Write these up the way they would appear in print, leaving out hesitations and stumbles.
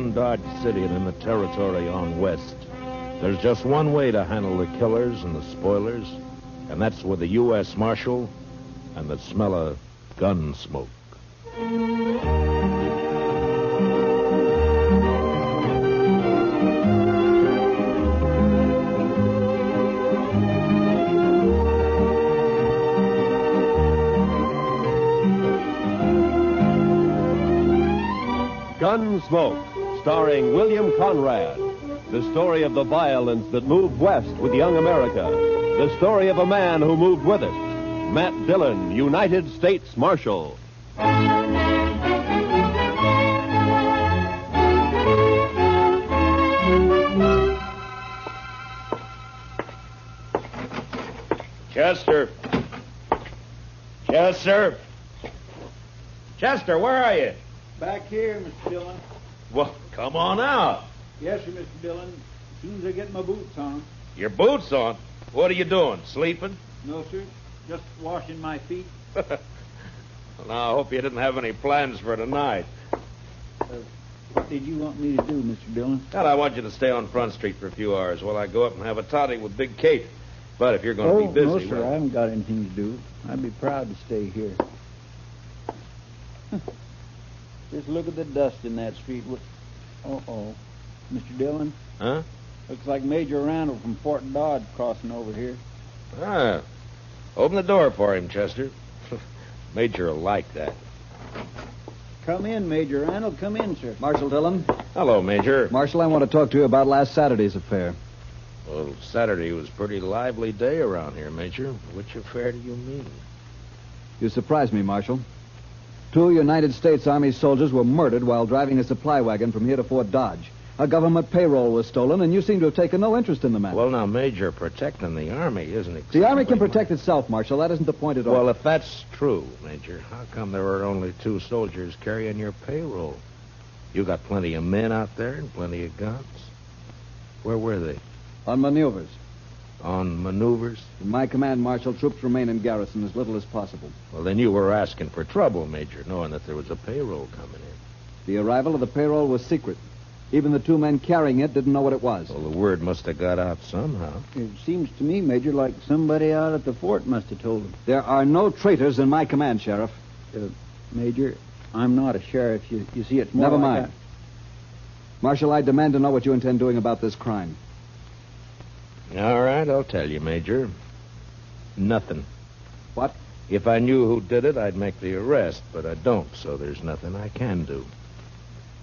in Dodge City and in the territory on west, there's just one way to handle the killers and the spoilers, and that's with the U.S. Marshal and the smell of gun smoke. Gunsmoke, starring William Conrad. The story of the violence that moved west with young America. The story of a man who moved with it. Matt Dillon, United States Marshal. Chester. Chester. Chester, where are you? Back here, Mr. Dillon. Well, come on out. Yes, sir, Mr. Dillon. As soon as I get my boots on. Your boots on? What are you doing, sleeping? No, sir. Just washing my feet. Well, now, I hope you didn't have any plans for tonight. What did you want me to do, Mr. Dillon? Well, I want you to stay on Front Street for a few hours while I go up and have a toddy with Big Kate. But if you're going to be busy... No, sir, well... I haven't got anything to do. I'd be proud to stay here. Just look at the dust in that street. Uh-oh. Mr. Dillon? Huh? Looks like Major Randall from Fort Dodge crossing over here. Ah. Open the door for him, Chester. Major will like that. Come in, Major Randall. Come in, sir. Marshal Dillon. Hello, Major. Marshal, I want to talk to you about last Saturday's affair. Well, Saturday was a pretty lively day around here, Major. Which affair do you mean? You surprised me, Marshal. 2 United States Army soldiers were murdered while driving a supply wagon from here to Fort Dodge. A government payroll was stolen, and you seem to have taken no interest in the matter. Well, now, Major, protecting the Army isn't exactly... The Army can protect itself, Marshal. That isn't the point at all. Well, if that's true, Major, how come there were only 2 soldiers carrying your payroll? You got plenty of men out there and plenty of guns. Where were they? On maneuvers. On maneuvers? In my command, Marshal, troops remain in garrison as little as possible. Well, then you were asking for trouble, Major, knowing that there was a payroll coming in. The arrival of the payroll was secret. Even the 2 men carrying it didn't know what it was. Well, the word must have got out somehow. It seems to me, Major, like somebody out at the fort must have told him. There are no traitors in my command, Sheriff. Major, I'm not a sheriff. You see, it's more Never like mind. Marshal, I demand to know what you intend doing about this crime. All right, I'll tell you, Major. Nothing. What? If I knew who did it, I'd make the arrest, but I don't, so there's nothing I can do.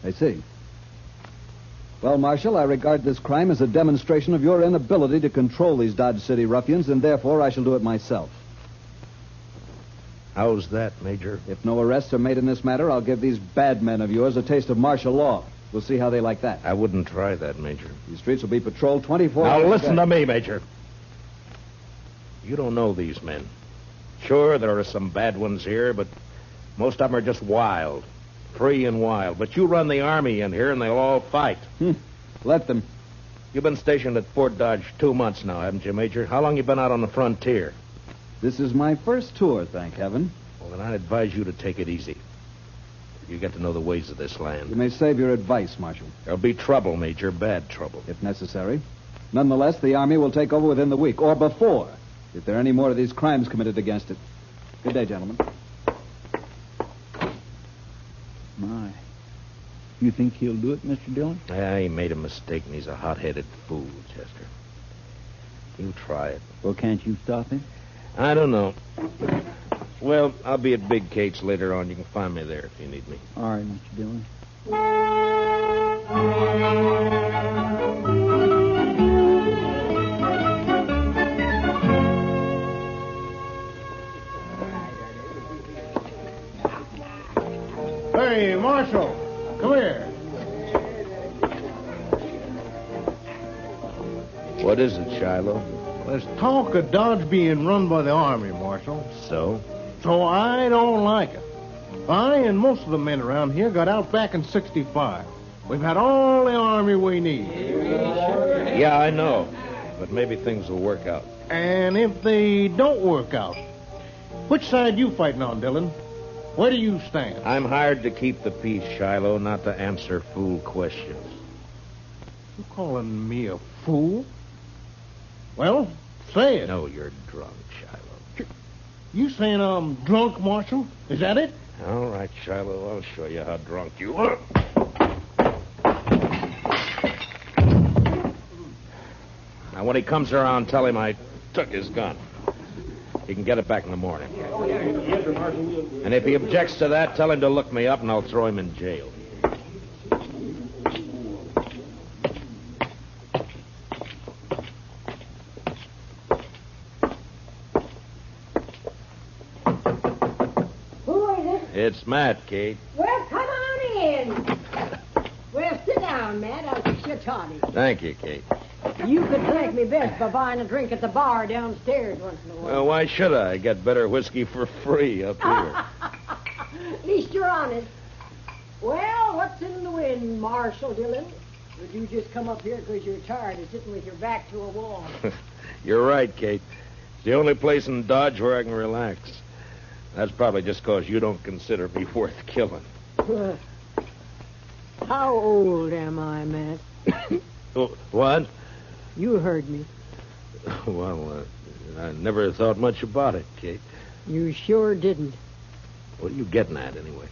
I see. Well, Marshal, I regard this crime as a demonstration of your inability to control these Dodge City ruffians, and therefore I shall do it myself. How's that, Major? If no arrests are made in this matter, I'll give these bad men of yours a taste of martial law. We'll see how they like that. I wouldn't try that, Major. These streets will be patrolled 24 hours. Now, listen to me, Major. You don't know these men. Sure, there are some bad ones here, but most of them are just wild. Free and wild. But you run the Army in here, and they'll all fight. Let them. You've been stationed at Fort Dodge 2 months now, haven't you, Major? How long you been out on the frontier? This is my first tour, thank heaven. Well, then I'd advise you to take it easy. You get to know the ways of this land. You may save your advice, Marshal. There'll be trouble, Major, bad trouble. If necessary. Nonetheless, the Army will take over within the week, or before, if there are any more of these crimes committed against it. Good day, gentlemen. My. You think he'll do it, Mr. Dillon? Yeah, he made a mistake, and he's a hot-headed fool, Chester. You try it. Well, can't you stop him? I don't know. Well, I'll be at Big Kate's later on. You can find me there if you need me. All right, Mr. Dillon. Hey, Marshal, come here. What is it, Shiloh? There's talk of Dodge being run by the Army, Marshal. So? So I don't like it. I and most of the men around here got out back in 65. We've had all the Army we need. Yeah, I know. But maybe things will work out. And if they don't work out, which side you fighting on, Dillon? Where do you stand? I'm hired to keep the peace, Shiloh, not to answer fool questions. You calling me a fool? Well, say it. No, you're drunk, Shiloh. You saying I'm drunk, Marshal? Is that it? All right, Shiloh, I'll show you how drunk you are. Now, when he comes around, tell him I took his gun. He can get it back in the morning. And if he objects to that, tell him to look me up and I'll throw him in jail. Who is it? It's Matt, Kate. Well, come on in. Well, sit down, Matt. I'll fix you a toddy. Thank you, Kate. You could thank me best by buying a drink at the bar downstairs once in a while. Well, why should I? Get better whiskey for free up here. At least you're honest. Well, what's in the wind, Marshal Dillon? Would you just come up here because you're tired of sitting with your back to a wall? You're right, Kate. It's the only place in Dodge where I can relax. That's probably just because you don't consider me worth killing. How old am I, Matt? What? You heard me. Well, I never thought much about it, Kate. You sure didn't. What are you getting at, anyway?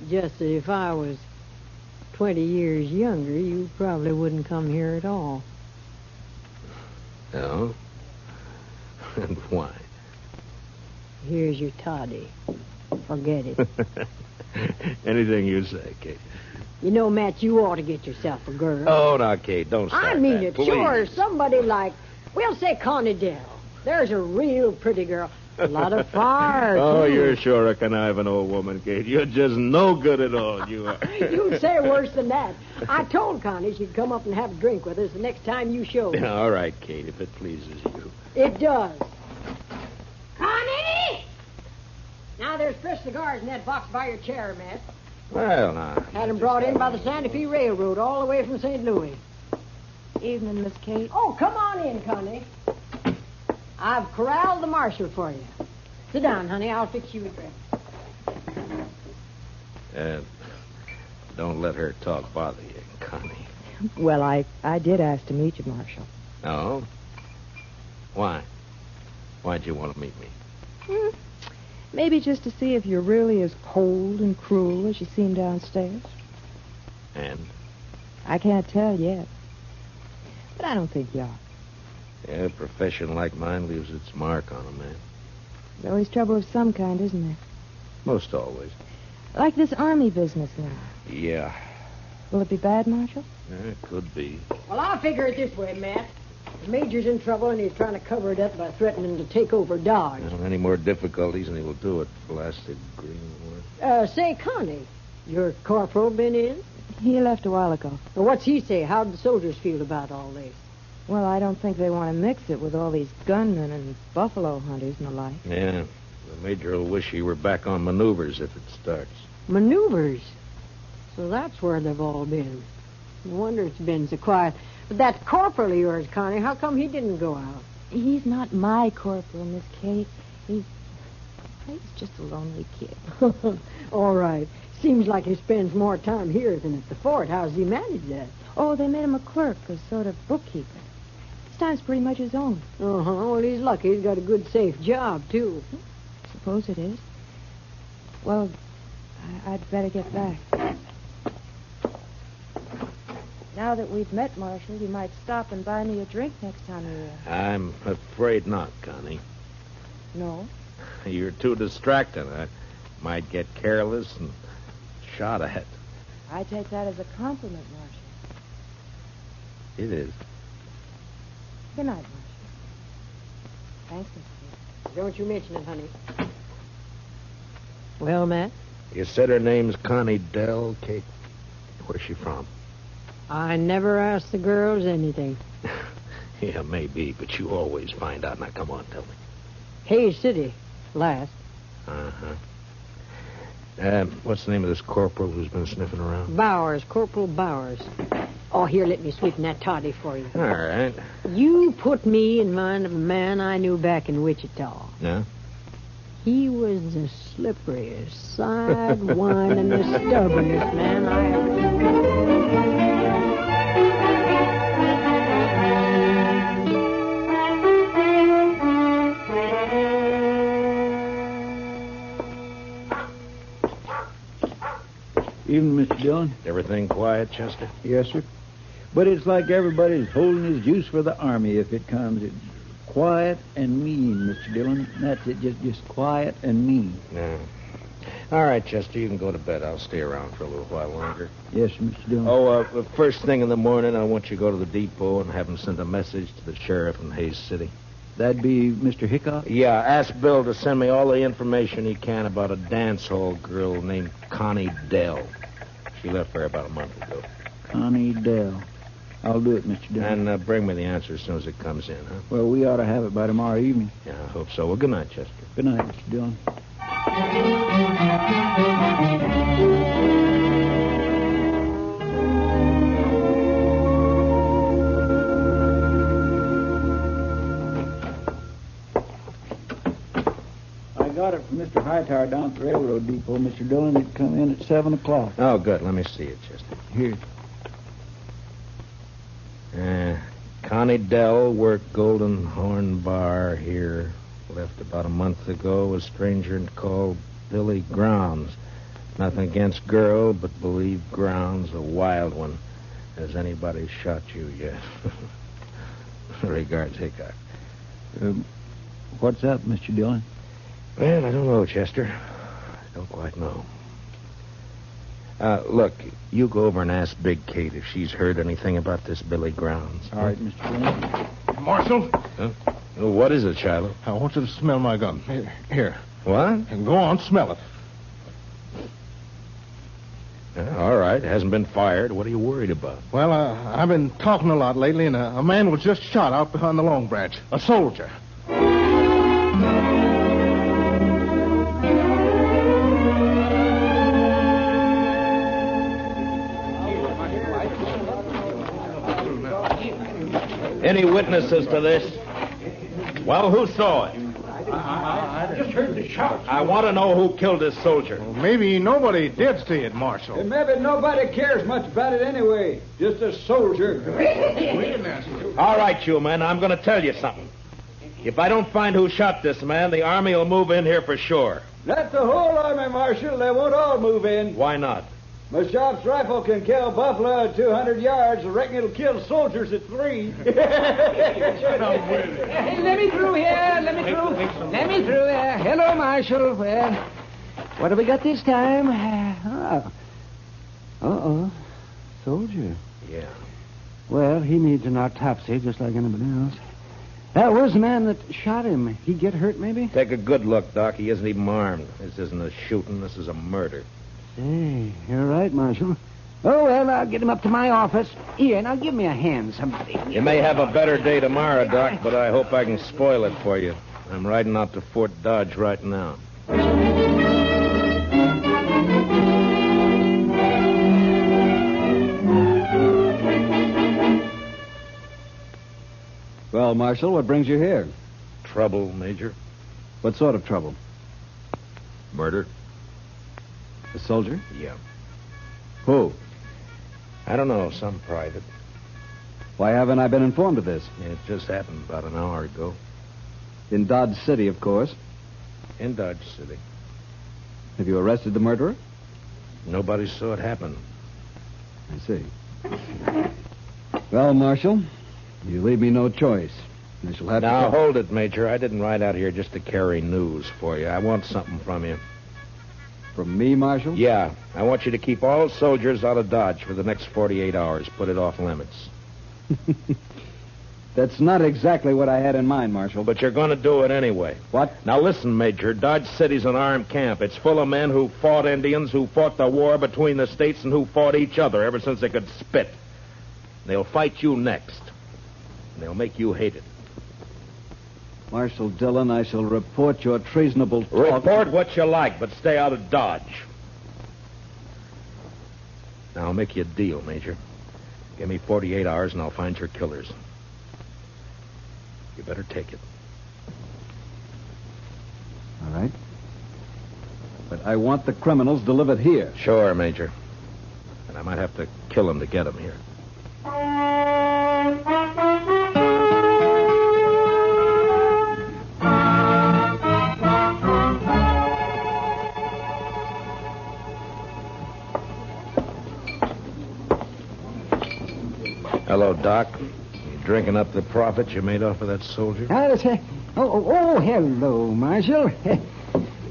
Just that if I was 20 years younger, you probably wouldn't come here at all. No? And why? Here's your toddy. Forget it. Anything you say, Kate. You know, Matt, you ought to get yourself a girl. Oh, now, Kate, don't start I mean that, it, please. sure. Somebody like, we'll say Connie Dell. There's a real pretty girl. A lot of fire, Oh, too. you're sure a conniving old woman, Kate. You're just no good at all, you are. You'd say worse than that. I told Connie she'd come up and have a drink with us the next time you showed. All right, Kate, if it pleases you. It does. Connie! Now, there's fresh cigars in that box by your chair, Matt. Well, now. Had them brought in by the Santa Fe Railroad all the way from St. Louis. Evening, Miss Kate. Oh, come on in, Connie. I've corralled the marshal for you. Sit down, honey. I'll fix you a drink. Don't let her talk bother you, Connie. Well, I did ask to meet you, Marshal. No? Why? Why'd you want to meet me? Maybe just to see if you're really as cold and cruel as you seem downstairs. And? I can't tell yet. But I don't think you are. Yeah, a profession like mine leaves its mark on a man. There's always trouble of some kind, isn't there? Most always. Like this army business now. Yeah. Will it be bad, Marshal? It could be. Well, I'll figure it this way, Matt. The Major's in trouble, and he's trying to cover it up by threatening to take over Dodge. Any more difficulties, and he will do it. Blasted greenwood. Say, Connie, your corporal been in? He left a while ago. Well, what's he say? How'd the soldiers feel about all this? Well, I don't think they want to mix it with all these gunmen and buffalo hunters and the like. Yeah. The Major will wish he were back on maneuvers if it starts. Maneuvers? So that's where they've all been. No wonder it's been so quiet. But that corporal of yours, Connie, how come he didn't go out? He's not my corporal, Miss Kate. He's just a lonely kid. All right. Seems like he spends more time here than at the fort. How's he manage that? Oh, they made him a clerk, a sort of bookkeeper. His time's pretty much his own. Uh-huh. Well, he's lucky. He's got a good, safe job, too. Suppose it is. Well, I'd better get back. Now that we've met, Marshal, you might stop and buy me a drink next time you're here. I'm afraid not, Connie. No? You're too distracting. I might get careless and shot at. I take that as a compliment, Marshal. It is. Good night, Marshal. Thanks, Miss Kate. Don't you mention it, honey. Well, Matt? You said her name's Connie Dell, Kate. Where's she from? I never ask the girls anything. Yeah, maybe, but you always find out. Now, come on, tell me. Hayes City, last. Uh-huh. What's the name of this corporal who's been sniffing around? Bowers, Corporal Bowers. Oh, here, let me sweeten that toddy for you. All right. You put me in mind of a man I knew back in Wichita. Yeah? He was the slipperiest, sidewindingest, stubbornest man I ever Evening, Mr. Dillon. Everything quiet, Chester? Yes, sir. But it's like everybody's holding his juice for the Army if it comes. It's quiet and mean, Mr. Dillon. That's it, just quiet and mean. Yeah. All right, Chester, you can go to bed. I'll stay around for a little while longer. Yes, sir, Mr. Dillon. Oh, first thing in the morning, I want you to go to the depot and have him send a message to the sheriff in Hayes City. That'd be Mr. Hickok? Yeah, ask Bill to send me all the information he can about a dance hall girl named Connie Dell. She left there about a month ago. Connie Dell. I'll do it, Mr. Dillon. And bring me the answer as soon as it comes in, huh? Well, we ought to have it by tomorrow evening. Yeah, I hope so. Well, good night, Chester. Good night, Mr. Dillon. I got it from Mr. Hightower down at the railroad depot, Mr. Dillon. It come in at 7 o'clock. Oh, good. Let me see it, Chester. Here. Connie Dell worked Golden Horn Bar here. Left about a month ago. A stranger called Billy Grounds. Nothing against girl, but believe Grounds a wild one. Has anybody shot you yet? Regards, Hickok. What's up, Mr. Dillon? Well, I don't know, Chester. I don't quite know. Look, you go over and ask Big Kate if she's heard anything about this Billy Grounds. All right, Mr. Dillon. Marshal, Huh? Oh, what is it, Shiloh? I want you to smell my gun. Here. What? And go on, smell it. All right. It hasn't been fired. What are you worried about? Well, I've been talking a lot lately, and a man was just shot out behind the Long Branch. A soldier. Any witnesses to this? Well, who saw it? I just heard the shot. I want to know who killed this soldier. Well, maybe nobody did see it, Marshal. Maybe nobody cares much about it anyway. Just a soldier. All right, you men, I'm going to tell you something. If I don't find who shot this man, the Army will move in here for sure. That's the whole army, Marshal. They won't all move in. Why not? My shop's rifle can kill buffalo at 200 yards. I reckon it'll kill soldiers at 3. Let me through here. Let me through here. Hello, Marshal. Well, what have we got this time? Soldier. Yeah. Well, he needs an autopsy just like anybody else. Where's the man that shot him? He get hurt, maybe? Take a good look, Doc. He isn't even armed. This isn't a shooting. This is a murder. Hey, you're right, Marshal. Oh, well, I'll get him up to my office. Here, now give me a hand, somebody. You may have a better day tomorrow, Doc, but I hope I can spoil it for you. I'm riding out to Fort Dodge right now. Well, Marshal, what brings you here? Trouble, Major? What sort of trouble? Murder? A soldier? Yeah. Who? I don't know, some private. Why haven't I been informed of this? It just happened about an hour ago. In Dodge City, of course. In Dodge City. Have you arrested the murderer? Nobody saw it happen. I see. Well, Marshal, you leave me no choice. I shall have Now, to... hold it, Major. I didn't ride out here just to carry news for you. I want something from you. From me, Marshal? Yeah. I want you to keep all soldiers out of Dodge for the next 48 hours. Put it off limits. That's not exactly what I had in mind, Marshal. But you're going to do it anyway. What? Now, listen, Major. Dodge City's an armed camp. It's full of men who fought Indians, who fought the war between the states, and who fought each other ever since they could spit. They'll fight you next. And they'll make you hate it. Marshal Dillon, I shall report your treasonable talk. Report what you like, but stay out of Dodge. Now, I'll make you a deal, Major. Give me 48 hours, and I'll find your killers. You better take it. All right. I want the criminals delivered here. Sure, Major. And I might have to kill him to get him here. Hello, Doc. You drinking up the profit you made off of that soldier? Hello, Marshal.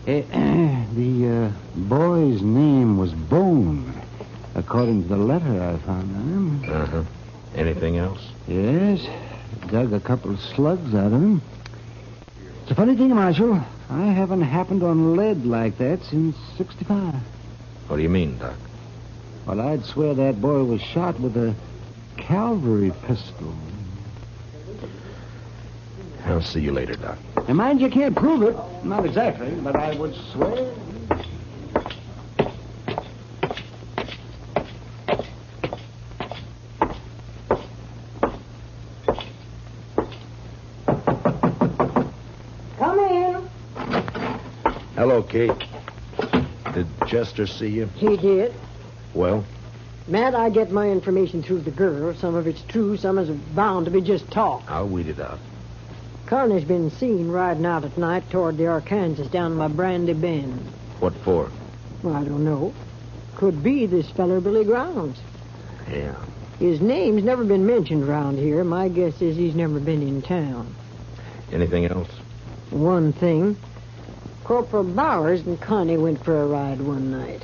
The boy's name was Bone, according to the letter I found on him. Uh-huh. Anything else? Yes. Dug a couple of slugs out of him. It's a funny thing, Marshal. I haven't happened on lead like that since 65. What do you mean, Doc? Well, I'd swear that boy was shot with a cavalry pistol. I'll see you later, Doc. And mind you can't prove it. Not exactly, but I would swear. Come in. Hello, Kate. Did Chester see you? He did. Well? Matt, I get my information through the girl. Some of it's true, some is bound to be just talk. I'll weed it out. Carney's been seen riding out at night toward the Arkansas down by Brandy Bend. What for? Well, I don't know. Could be this feller Billy Grounds. Yeah. His name's never been mentioned around here. My guess is he's never been in town. Anything else? One thing. Corporal Bowers and Connie went for a ride one night.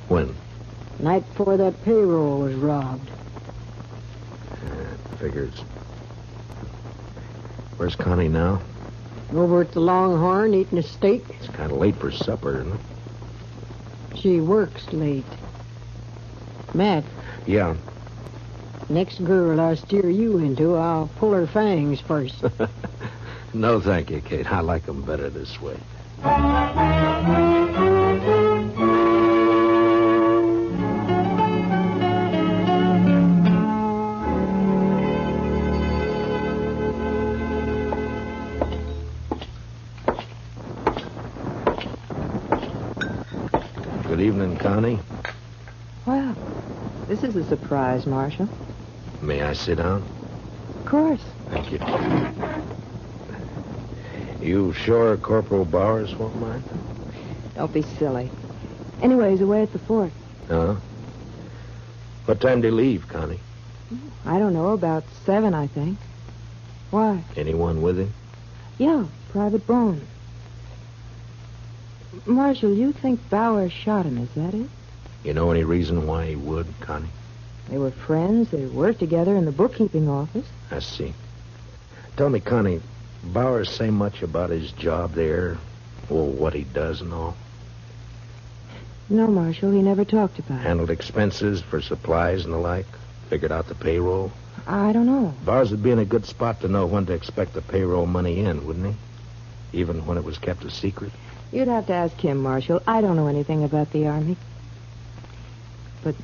When? Night before that payroll was robbed. Figures. Where's Connie now? Over at the Longhorn eating a steak. It's kind of late for supper, isn't it? She works late. Matt, Yeah. next girl I steer you into, I'll pull her fangs first. No, thank you, Kate. I like them better this way. Good evening, Connie. Well, this is a surprise, Marshal. May I sit down? Of course. Thank you. You sure Corporal Bowers won't mind? Don't be silly. Anyway, he's away at the fort. Huh? What time do you leave, Connie? I don't know, about 7, I think. Why? Anyone with him? Yeah, Private Bone. Marshal, you think Bowers shot him, is that it? You know any reason why he would, Connie? They were friends. They worked together in the bookkeeping office. I see. Tell me, Connie, Bowers say much about his job there? Or what he does and all? No, Marshal, he never talked about it. Handled expenses for supplies and the like? Figured out the payroll? I don't know. Bowers would be in a good spot to know when to expect the payroll money in, wouldn't he? Even when it was kept a secret? You'd have to ask him, Marshal. I don't know anything about the Army. But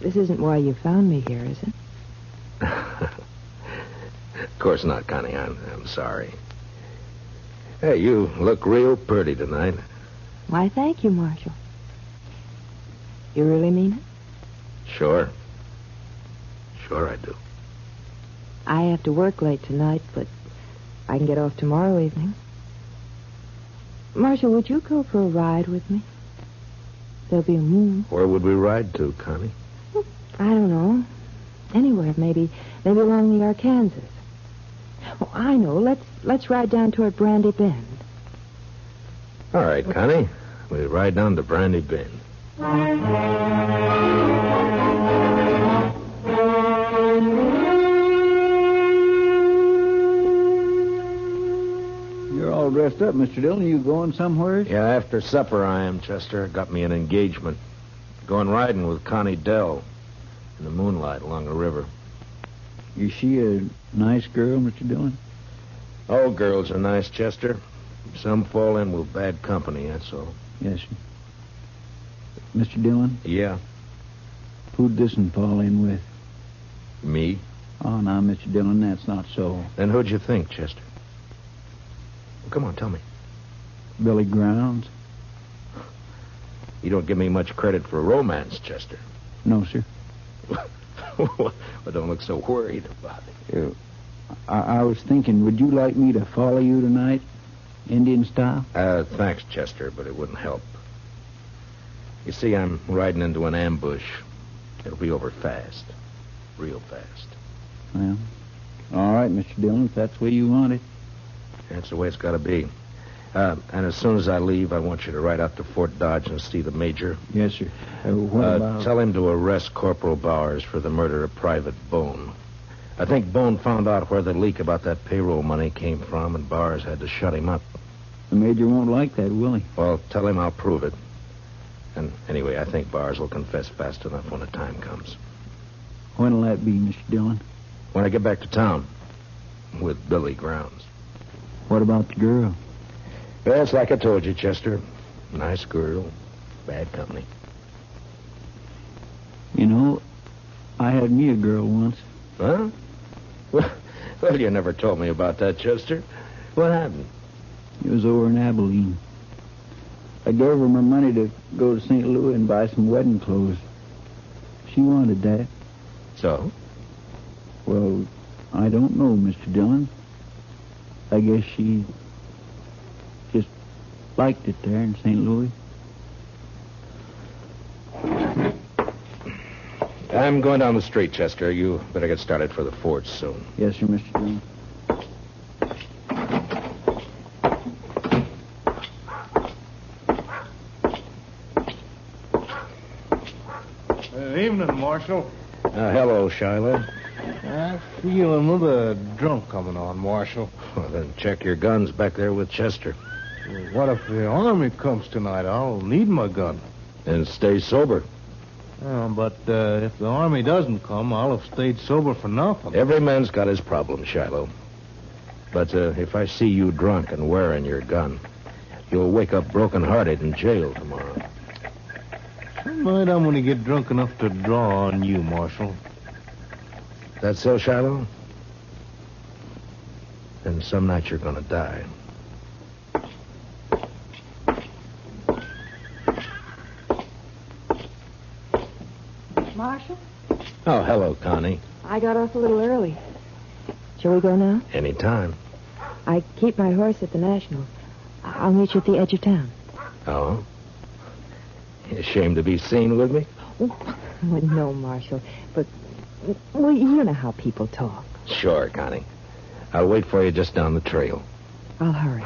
this isn't why you found me here, is it? Of course not, Connie. I'm sorry. Hey, you look real pretty tonight. Why, thank you, Marshal. You really mean it? Sure. Sure I do. I have to work late tonight, but I can get off tomorrow evening. Marshal, would you go for a ride with me? There'll be a moon. Where would we ride to, Connie? I don't know. Anywhere, maybe along the Arkansas. Oh, I know. Let's ride down toward Brandy Bend. All right, Connie. We'll ride down to Brandy Bend. You're all dressed up, Mr. Dillon. You going somewhere? Yeah, after supper I am, Chester. Got me an engagement. Going riding with Connie Dell in the moonlight along the river. Is she a nice girl, Mr. Dillon? All girls are nice, Chester. Some fall in with bad company, that's all. Yes, sir. Mr. Dillon, Yeah, who'd this one fall in with? me? Oh, now, Mr. Dillon, that's not so. Then who'd you think, Chester? Well, come on, tell me. Billy Grounds? You don't give me much credit for romance, Chester. No, sir. Well, don't look so worried about it. I was thinking, would you like me to follow you tonight, Indian style? Thanks, Chester, but it wouldn't help. You see, I'm riding into an ambush. It'll be over fast. Real fast. Well, all right, Mr. Dillon, if that's the way you want it. That's the way it's got to be. And as soon as I leave, I want you to ride out to Fort Dodge and see the major. Yes, sir. What about... Tell him to arrest Corporal Bowers for the murder of Private Bone. I think Bone found out where the leak about that payroll money came from, and Bowers had to shut him up. The major won't like that, will he? Well, tell him I'll prove it. And anyway, I think Bowers will confess fast enough when the time comes. When'll that be, Mr. Dillon? When I get back to town. With Billy Grounds. What about the girl? Well, it's like I told you, Chester. Nice girl. Bad company. You know, I had me a girl once. Huh? Well, you never told me about that, Chester. What happened? It was over in Abilene. I gave her my money to go to St. Louis and buy some wedding clothes. She wanted that. So? Well, I don't know, Mr. Dillon. I guess she just liked it there in St. Louis. I'm going down the street, Chester. You better get started for the fort soon. Yes, sir, Mr. Dillon. Evening, Marshal. Hello, Shiloh. I feel another drunk coming on, Marshal. Well, then check your guns back there with Chester. What if the army comes tonight? I'll need my gun. And stay sober. But if the army doesn't come, I'll have stayed sober for nothing. Every man's got his problems, Shiloh. But if I see you drunk and wearing your gun, you'll wake up broken-hearted in jail tomorrow. Tonight I'm going to get drunk enough to draw on you, Marshal. That so, Shiloh? Then some night you're going to die. Marshal? Oh, hello, Connie. I got off a little early. Shall we go now? Anytime. I keep my horse at the National. I'll meet you at the edge of town. Oh? You ashamed to be seen with me? Oh, no, Marshal. But, well, you know how people talk. Sure, Connie. I'll wait for you just down the trail. I'll hurry.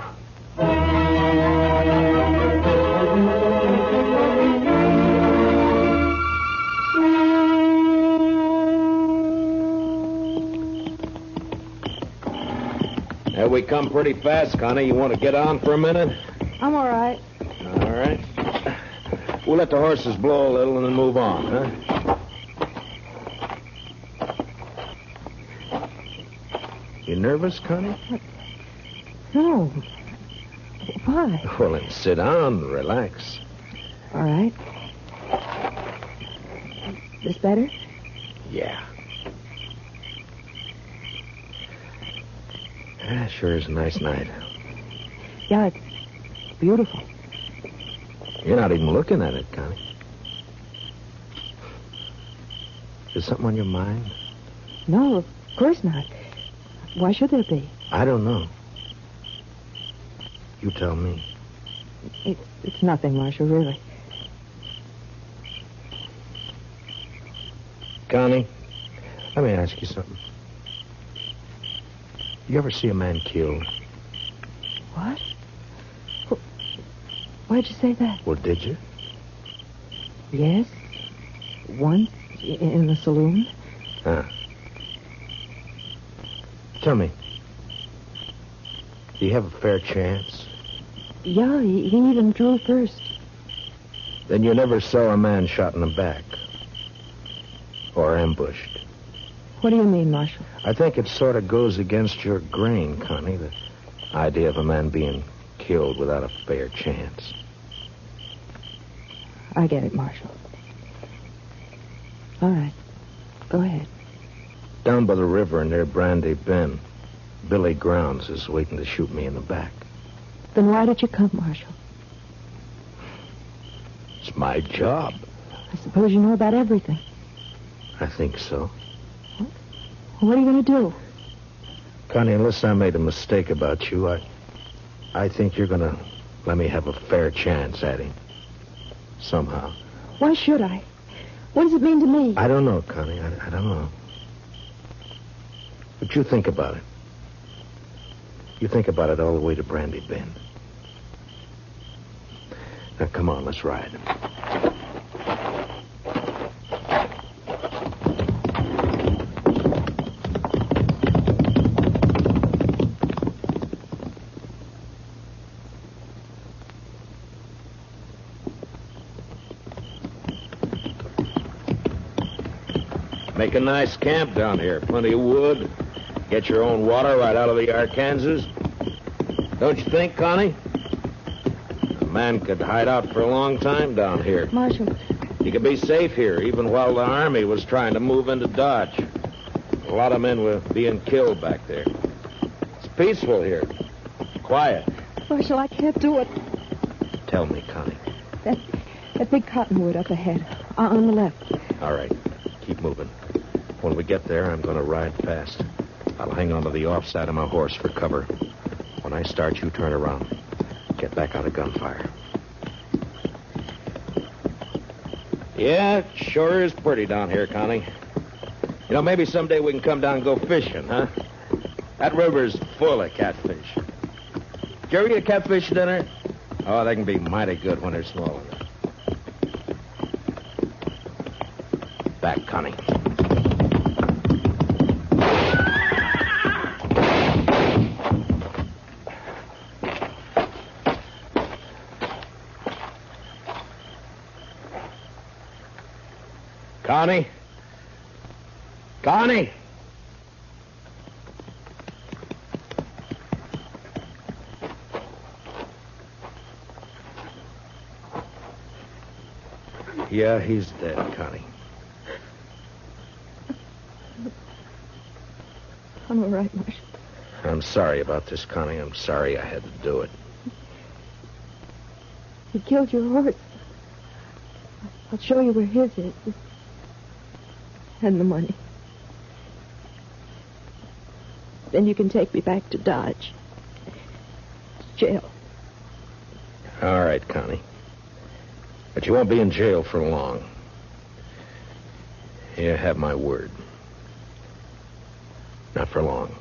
We come pretty fast, Connie. You want to get on for a minute? I'm all right. All right. We'll let the horses blow a little and then move on, huh? You nervous, Connie? No. Why? Well, then sit down and relax. All right. This better? Yeah. Sure is a nice night. Yeah, it's beautiful. You're not even looking at it, Connie. Is something on your mind? No, of course not. Why should there be? I don't know. You tell me. It's nothing, Marshal, really. Connie, let me ask you something. You ever see a man killed? What? Why'd you say that? Well, did you? Yes. Once in the saloon. Huh. Tell me, do you have a fair chance? Yeah, he even drew first. Then you never saw a man shot in the back. Or ambushed. What do you mean, Marshal? I think it sort of goes against your grain, Connie, the idea of a man being killed without a fair chance. I get it, Marshal. All right. Go ahead. Down by the river near Brandy Bend, Billy Grounds is waiting to shoot me in the back. Then why did you come, Marshal? It's my job. I suppose you know about everything. I think so. What are you going to do? Connie, unless I made a mistake about you, I think you're going to let me have a fair chance at him. Somehow. Why should I? What does it mean to me? I don't know, Connie. I don't know. But you think about it. You think about it all the way to Brandy Bend. Now, come on, let's ride. Make a nice camp down here. Plenty of wood. Get your own water right out of the Arkansas. Don't you think, Connie? A man could hide out for a long time down here. Marshal. He could be safe here, even while the Army was trying to move into Dodge. A lot of men were being killed back there. It's peaceful here. Quiet. Marshal, I can't do it. Tell me, Connie. That big cottonwood up ahead. On the left. All right. Keep moving. When we get there, I'm going to ride fast. I'll hang onto the offside of my horse for cover. When I start, you turn around. Get back out of gunfire. Yeah, it sure is pretty down here, Connie. You know, maybe someday we can come down and go fishing, huh? That river's full of catfish. Did you ever get catfish dinner? Oh, they can be mighty good when they're small enough. Back, Connie. Connie? Connie? Yeah, he's dead, Connie. I'm all right, Marshal. I'm sorry about this, Connie. I'm sorry I had to do it. He killed your horse. I'll show you where his is. And the money. Then you can take me back to Dodge. Jail. All right, Connie. But you won't be in jail for long. You have my word. Not for long.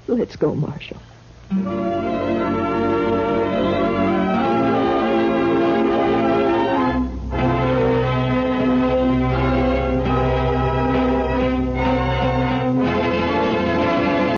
Let's go, Marshal.